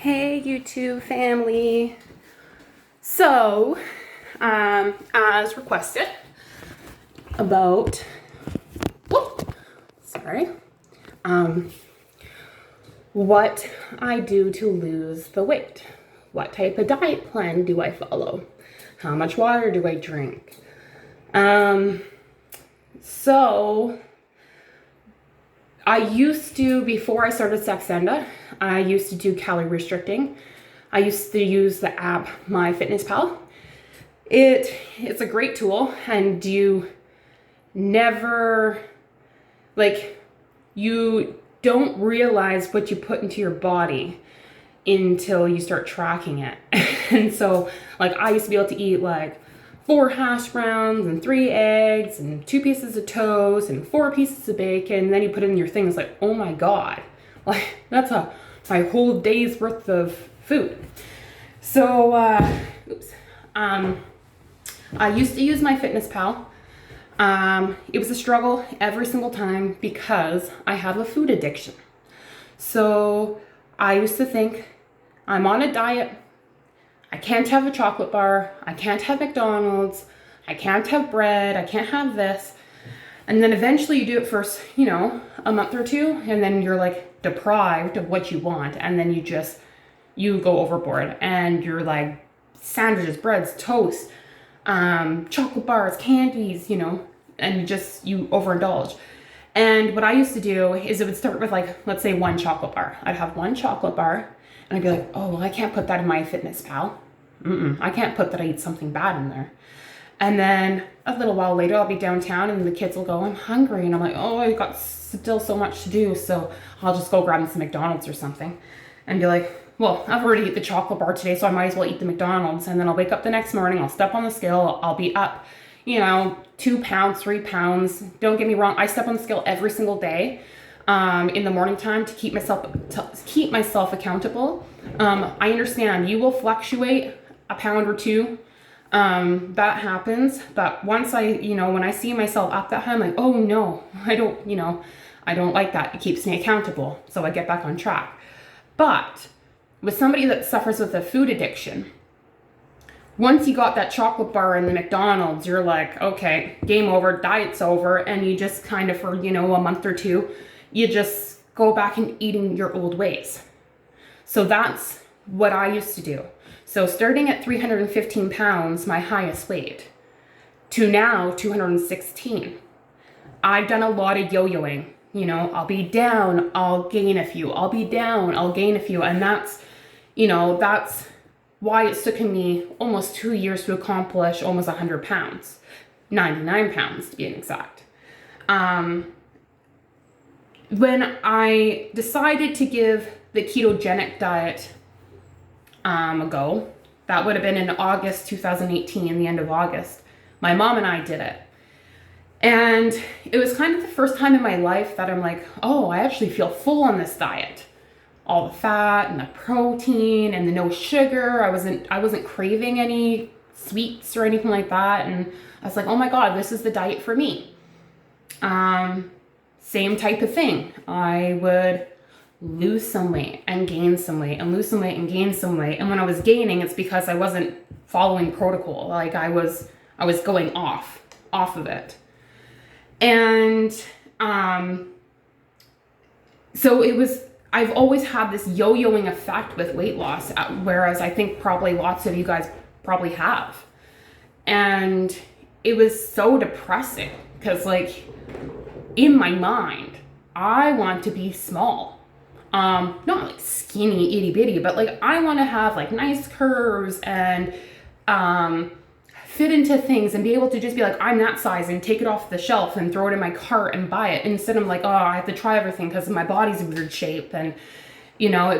Hey YouTube family. So, as requested about, what I do to lose the weight. What type of diet plan do I follow? How much water do I drink? So I used to, before I started Saxenda, I used to do calorie restricting. I used to use the app MyFitnessPal. It's a great tool, and you never, you don't realize what you put into your body until you start tracking it. And so, I used to be able to eat 4 hash browns and 3 eggs and 2 pieces of toast and 4 pieces of bacon. And then you put it in your thing. It's like, oh my God, that's my whole day's worth of food. So, I used to use MyFitnessPal. It was a struggle every single time because I have a food addiction. So I used to think, I'm on a diet. I can't have a chocolate bar. I can't have McDonald's. I can't have bread. I can't have this. And then eventually you do it for, a month or 2, and then you're deprived of what you want. And then you go overboard, and you're sandwiches, breads, toast, chocolate bars, candies, and you overindulge. And what I used to do is it would start with let's say 1 chocolate bar. I'd have 1 chocolate bar, and I'd be like, oh, well, I can't put that in MyFitnessPal. I can't put that I eat something bad in there. And then a little while later, I'll be downtown, and the kids will go, I'm hungry. And I'm like, oh, I got still so much to do, so I'll just go grab some McDonald's or something. And be like, well, I've already eaten the chocolate bar today, so I might as well eat the McDonald's. And then I'll wake up the next morning, I'll step on the scale, I'll be up, 2 pounds, 3 pounds. Don't get me wrong, I step on the scale every single day in the morning time to keep myself accountable. I understand you will fluctuate a pound or 2. That happens, but once when I see myself up that high, I'm like, oh no, I don't like that. It keeps me accountable, so I get back on track. But with somebody that suffers with a food addiction, once you got that chocolate bar in the McDonald's, you're like, okay, game over, diet's over, and you just kind of for, a month or 2, you just go back and eating your old ways. So that's what I used to do. So starting at 315 pounds, my highest weight, to now 216. I've done a lot of yo-yoing. I'll be down, I'll gain a few. I'll be down, I'll gain a few. And that's why it's taken me almost 2 years to accomplish almost 100 pounds. 99 pounds to be exact. When I decided to give the ketogenic diet a go, that would have been in August 2018, the end of August. My mom and I did it. And it was kind of the first time in my life that I'm like, oh, I actually feel full on this diet. All the fat and the protein and the no sugar. I wasn't craving any sweets or anything like that. And I was like, oh my God, this is the diet for me. Same type of thing. I would lose some weight and gain some weight and lose some weight and gain some weight. And when I was gaining, it's because I wasn't following protocol. I was going off of it. And so I've always had this yo-yoing effect with weight loss, whereas I think probably lots of you guys probably have. And it was so depressing because in my mind, I want to be small. Not skinny itty bitty, but I want to have nice curves and fit into things and be able to just be I'm that size and take it off the shelf and throw it in my cart and buy it, instead of oh, I have to try everything because my body's a weird shape. And I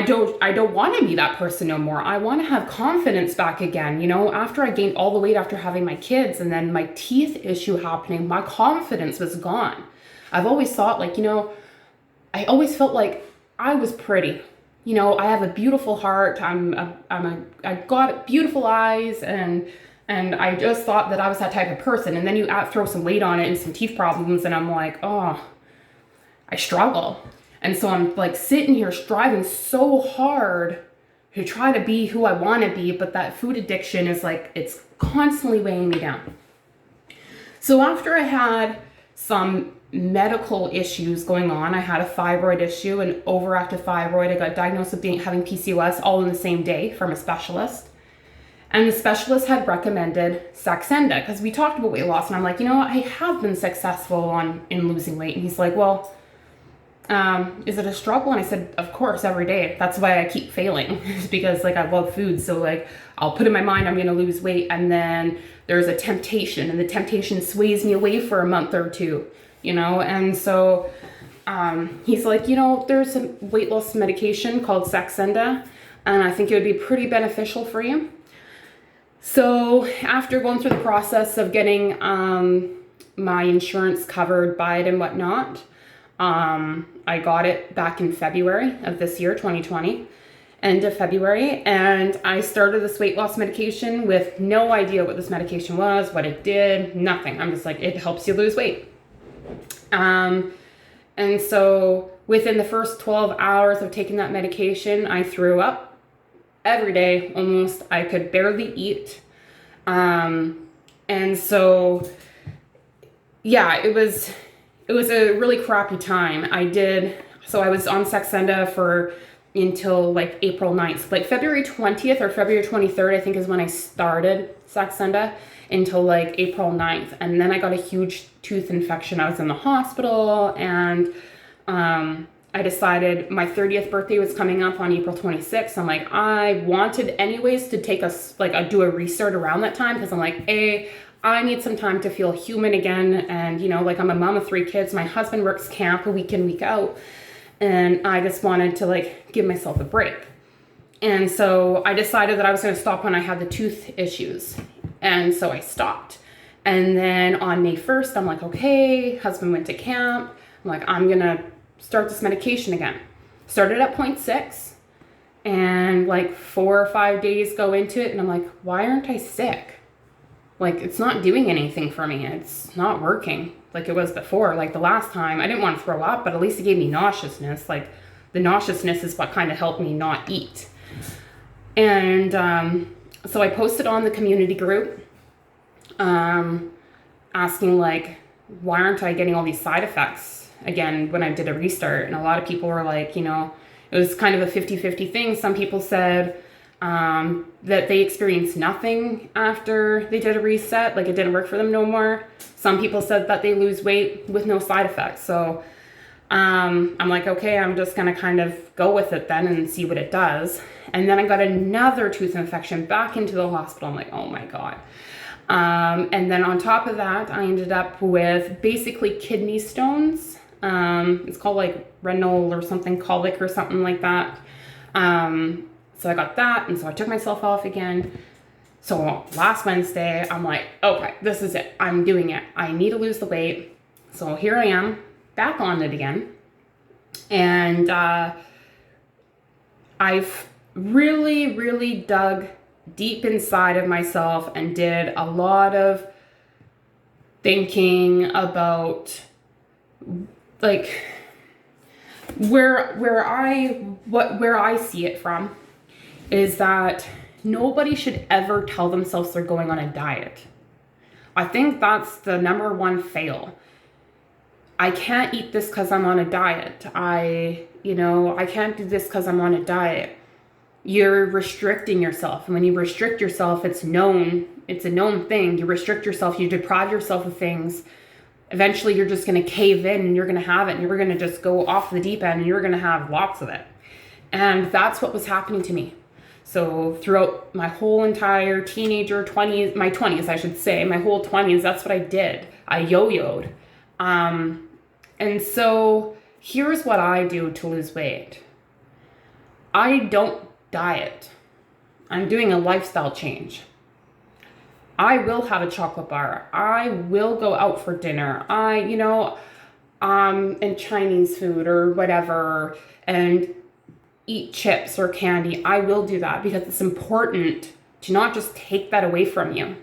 don't want to be that person no more. I want to have confidence back again. After I gained all the weight after having my kids and then my teeth issue happening, my confidence was gone. I've always thought I always felt like I was pretty. I have a beautiful heart. I got beautiful eyes, and I just thought that I was that type of person. And then you throw some weight on it and some teeth problems, and I'm like, oh, I struggle. And so I'm like sitting here striving so hard to try to be who I want to be, but that food addiction is like, it's constantly weighing me down. So after I had some medical issues going on, I had a thyroid issue, an overactive thyroid. I got diagnosed with having PCOS all in the same day from a specialist. And the specialist had recommended saxenda because we talked about weight loss. And I'm like, I have been successful in losing weight. And he's like, well, is it a struggle? And I said, of course, every day. That's why I keep failing, because like I love food. So like I'll put in my mind I'm going to lose weight, and then there's a temptation, and the temptation sways me away for a month or two, And so he's like, there's a weight loss medication called saxenda, and I think it would be pretty beneficial for you. So after going through the process of getting my insurance covered by it and whatnot, I got it back in February of this year, 2020, end of February, and I started this weight loss medication with no idea what this medication was, what it did, nothing. I'm just like, it helps you lose weight. And so within the first 12 hours of taking that medication, I threw up every day almost. I could barely eat. And so, yeah, it was a really crappy time. I was on saxenda until like April 9th. Like February 20th or February 23rd, I think is when I started saxenda, until like April 9th. And then I got a huge tooth infection. I was in the hospital, and I decided my 30th birthday was coming up on April 26th. I'm like, I wanted anyways to do a restart around that time, because I'm like, I need some time to feel human again. And, like I'm a mom of 3 kids. My husband works camp week in, week out. And I just wanted to like give myself a break. And so I decided that I was going to stop when I had the tooth issues. And so I stopped. And then on May 1st, I'm like, okay, husband went to camp. I'm like, I'm going to start this medication again. Started at 0.6, and like 4 or 5 days go into it, and I'm like, why aren't I sick? Like, it's not doing anything for me. It's not working like it was before. Like the last time, I didn't want to throw up, but at least it gave me nauseousness. Like the nauseousness is what kind of helped me not eat. And so I posted on the community group asking like, why aren't I getting all these side effects again when I did a restart? And a lot of people were like, it was kind of a 50-50 thing. Some people said that they experienced nothing after they did a reset, like it didn't work for them no more. Some people said that they lose weight with no side effects. So I'm like, okay, I'm just gonna kind of go with it then and see what it does. And then I got another tooth infection back into the hospital. I'm like, oh my God. And then on top of that, I ended up with basically kidney stones. It's called like renal or something, colic or something like that. So I got that, and so I took myself off again. So last Wednesday, I'm like, okay, this is it. I'm doing it. I need to lose the weight. So here I am, back on it again. And I've really, really dug deep inside of myself and did a lot of thinking about like where I see it from is that nobody should ever tell themselves they're going on a diet. I think that's the number one fail. I can't eat this because I'm on a diet. I can't do this because I'm on a diet. You're restricting yourself. And when you restrict yourself, it's a known thing. You restrict yourself, you deprive yourself of things. Eventually you're just going to cave in and you're going to have it, and you're going to just go off the deep end and you're going to have lots of it. And that's what was happening to me. So throughout my whole entire my 20s, I should say, my whole 20s, that's what I did. I yo-yoed. And so here's what I do to lose weight. I don't diet. I'm doing a lifestyle change. I will have a chocolate bar. I will go out for dinner. And Chinese food or whatever, and eat chips or candy. I will do that because it's important to not just take that away from you.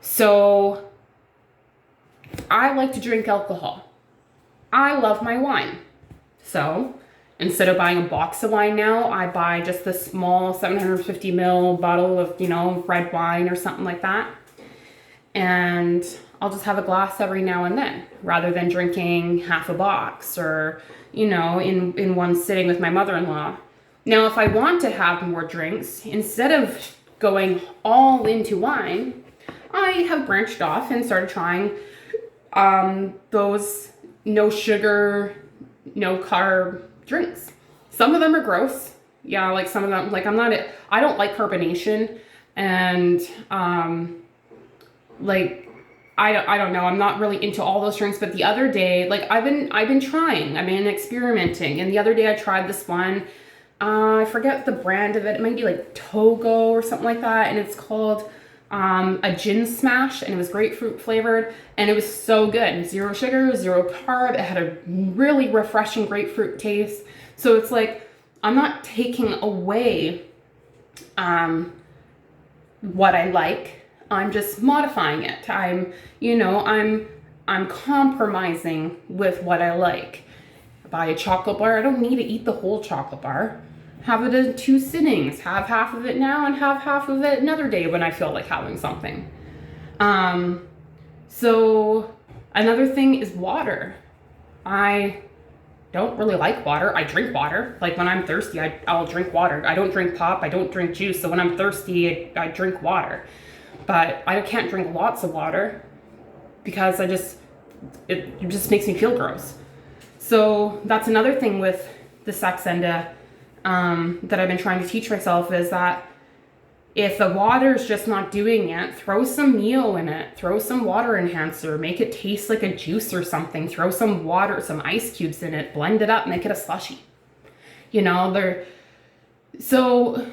So I like to drink alcohol. I love my wine. So instead of buying a box of wine now, I buy just the small 750 ml bottle of, red wine or something like that. And I'll just have a glass every now and then rather than drinking half a box or, in one sitting with my mother-in-law. Now, if I want to have more drinks, instead of going all into wine, I have branched off and started trying those no sugar, no carb drinks. Some of them are gross. Yeah, like some of them, like I don't like carbonation, and I don't know. I'm not really into all those drinks, but the other day, like I've been trying. I've been experimenting, and the other day I tried this one. I forget the brand of it. It might be like Togo or something like that, and it's called a gin smash, and it was grapefruit flavored, and it was so good. 0 sugar, 0 carb. It had a really refreshing grapefruit taste. So it's like I'm not taking away what I like. I'm just modifying it. I'm compromising with what I like. I buy a chocolate bar. I don't need to eat the whole chocolate bar. Have it in 2 sittings. Have half of it now and have half of it another day when I feel like having something. So another thing is water. I don't really like water. I drink water. Like when I'm thirsty, I'll drink water. I don't drink pop. I don't drink juice. So when I'm thirsty, I drink water. But I can't drink lots of water because it just makes me feel gross. So that's another thing with the saxenda that I've been trying to teach myself, is that if the water's just not doing it, throw some meal in it, throw some water enhancer, make it taste like a juice or something, throw some water, some ice cubes in it, blend it up, make it a slushie. So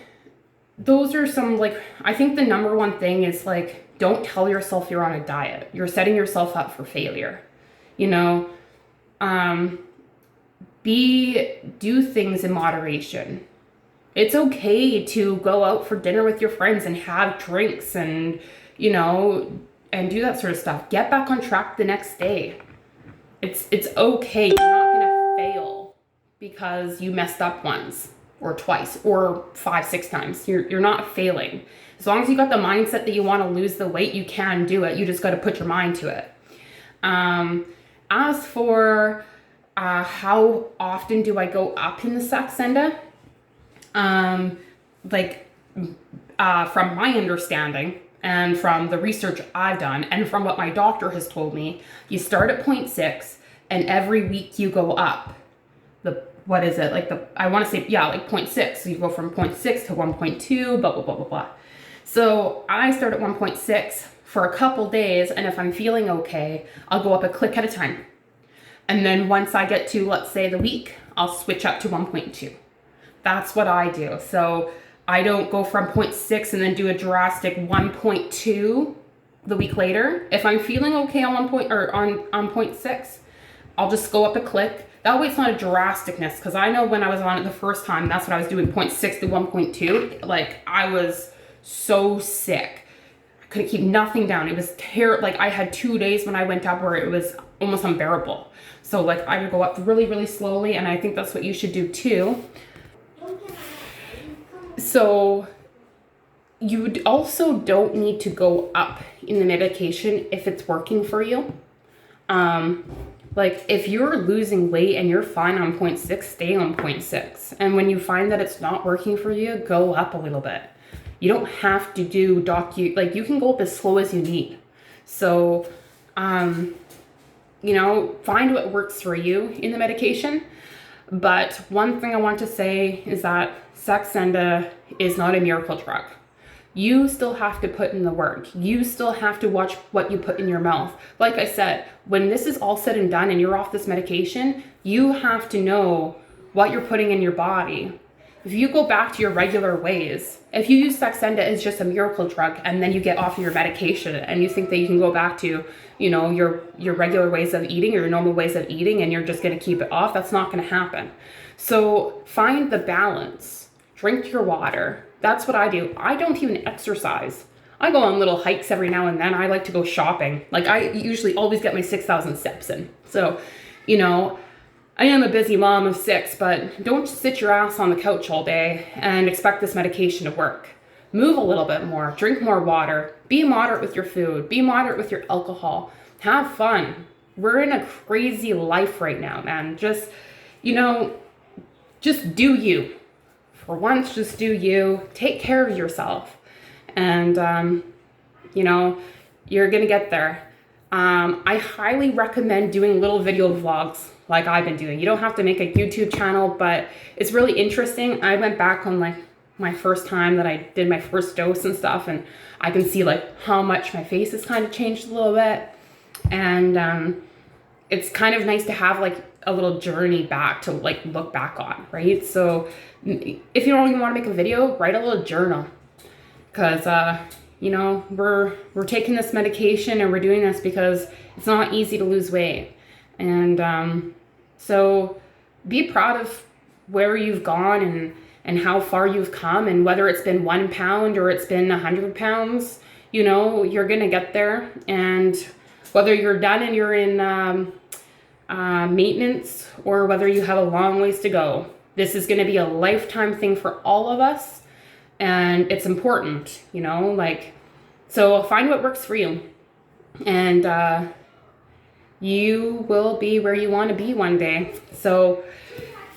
those are some, like, I think the number one thing is, like, don't tell yourself you're on a diet. You're setting yourself up for failure. Do things in moderation. It's okay to go out for dinner with your friends and have drinks and do that sort of stuff. Get back on track the next day. It's okay. You're not gonna fail because you messed up once or twice or 5-6 times. You're not failing. As long as you got the mindset that you want to lose the weight, you can do it. You just got to put your mind to it. As for how often do I go up in the saxenda? From my understanding and from the research I've done and from what my doctor has told me, you start at 0.6 and every week you go up. I want to say, like 0.6. So you go from 0.6 to 1.2, blah, blah, blah, blah, blah. So I start at 1.6 for a couple days, and if I'm feeling okay, I'll go up a click at a time. And then once I get to, let's say, the week, I'll switch up to 1.2. That's what I do. So I don't go from 0.6 and then do a drastic 1.2 the week later. If I'm feeling okay on 0.6, I'll just go up a click. That way it's not a drasticness, because I know when I was on it the first time, that's what I was doing, 0.6 to 1.2. Like, I was so sick. I couldn't keep nothing down. It was terrible. Like, I had 2 days when I went up where it was almost unbearable. So, like, I would go up really, really slowly, and I think that's what you should do too. So you also don't need to go up in the medication if it's working for you. Like, if you're losing weight and you're fine on 0.6, stay on 0.6. And when you find that it's not working for you, go up a little bit. You don't have to do you can go up as slow as you need. So, find what works for you in the medication. But one thing I want to say is that saxenda is not a miracle drug. You still have to put in the work. You still have to watch what you put in your mouth. Like I said, when this is all said and done and you're off this medication, you have to know what you're putting in your body. If you go back to your regular ways, if you use saxenda as just a miracle drug and then you get off of your medication and you think that you can go back to, your regular ways of eating or your normal ways of eating and you're just going to keep it off, that's not going to happen. So find the balance. Drink your water. That's what I do. I don't even exercise. I go on little hikes every now and then. I like to go shopping. Like, I usually always get my 6,000 steps in. So, I am a busy mom of 6, but don't just sit your ass on the couch all day and expect this medication to work. Move a little bit more, drink more water, be moderate with your food, be moderate with your alcohol, have fun. We're in a crazy life right now, man. Just, just do you. For once, just do you. Take care of yourself. And, you're going to get there. I highly recommend doing little video vlogs like I've been doing. You don't have to make a YouTube channel, but it's really interesting. I went back on like my first time that I did my first dose and stuff, and I can see like how much my face has kind of changed a little bit. And it's kind of nice to have like a little journey back to like look back on, right? So if you don't even want to make a video, write a little journal, because we're taking this medication and we're doing this because it's not easy to lose weight. And so be proud of where you've gone and how far you've come, and whether it's been 1 pound or it's been 100 pounds, you're gonna get there. And whether you're done and you're in maintenance, or whether you have a long ways to go, this is gonna be a lifetime thing for all of us. And it's important, so find what works for you. And you will be where you want to be one day. So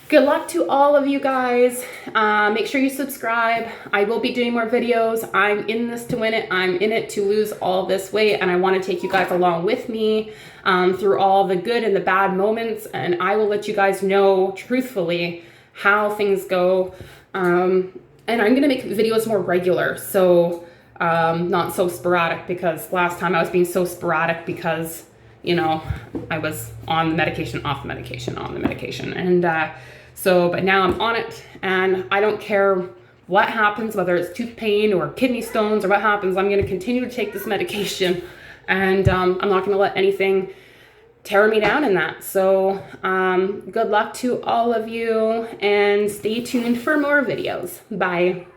good luck to all of you guys. Make sure you subscribe. I will be doing more videos. I'm in this to win it. I'm in it to lose all this weight, and I want to take you guys along with me through all the good and the bad moments. And I will let you guys know truthfully how things go. And I'm going to make videos more regular, so not so sporadic, because last time I was being so sporadic because, I was on the medication, off the medication, on the medication. And but now I'm on it, and I don't care what happens, whether it's tooth pain or kidney stones or what happens. I'm going to continue to take this medication, and I'm not going to let anything tear me down in that. So good luck to all of you, and stay tuned for more videos. Bye.